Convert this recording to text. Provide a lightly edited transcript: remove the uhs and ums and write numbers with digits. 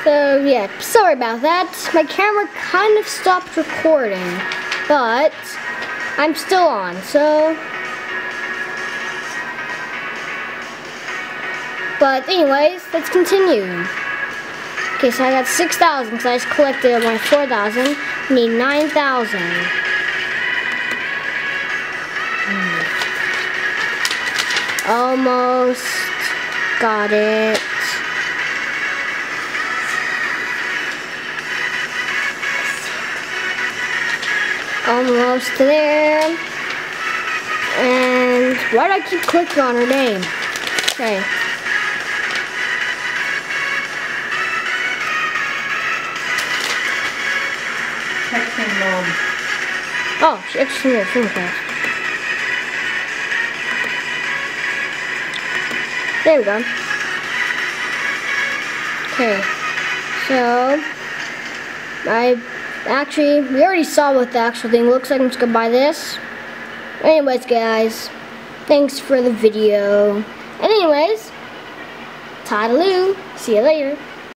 So yeah, sorry about that. My camera kind of stopped recording, but I'm still on, so. But anyways, let's continue. Okay, so I got 6,000 because I just collected my 4,000. Need 9,000. Almost got it. Almost there. And why do I keep clicking on her name? Okay. Texting Mom. Oh, she actually sent me a phone call. There we go. Okay. So, we already saw what the actual thing looks like. I'm just gonna buy this. Anyways, guys, thanks for the video. And anyways, toodaloo. See you later.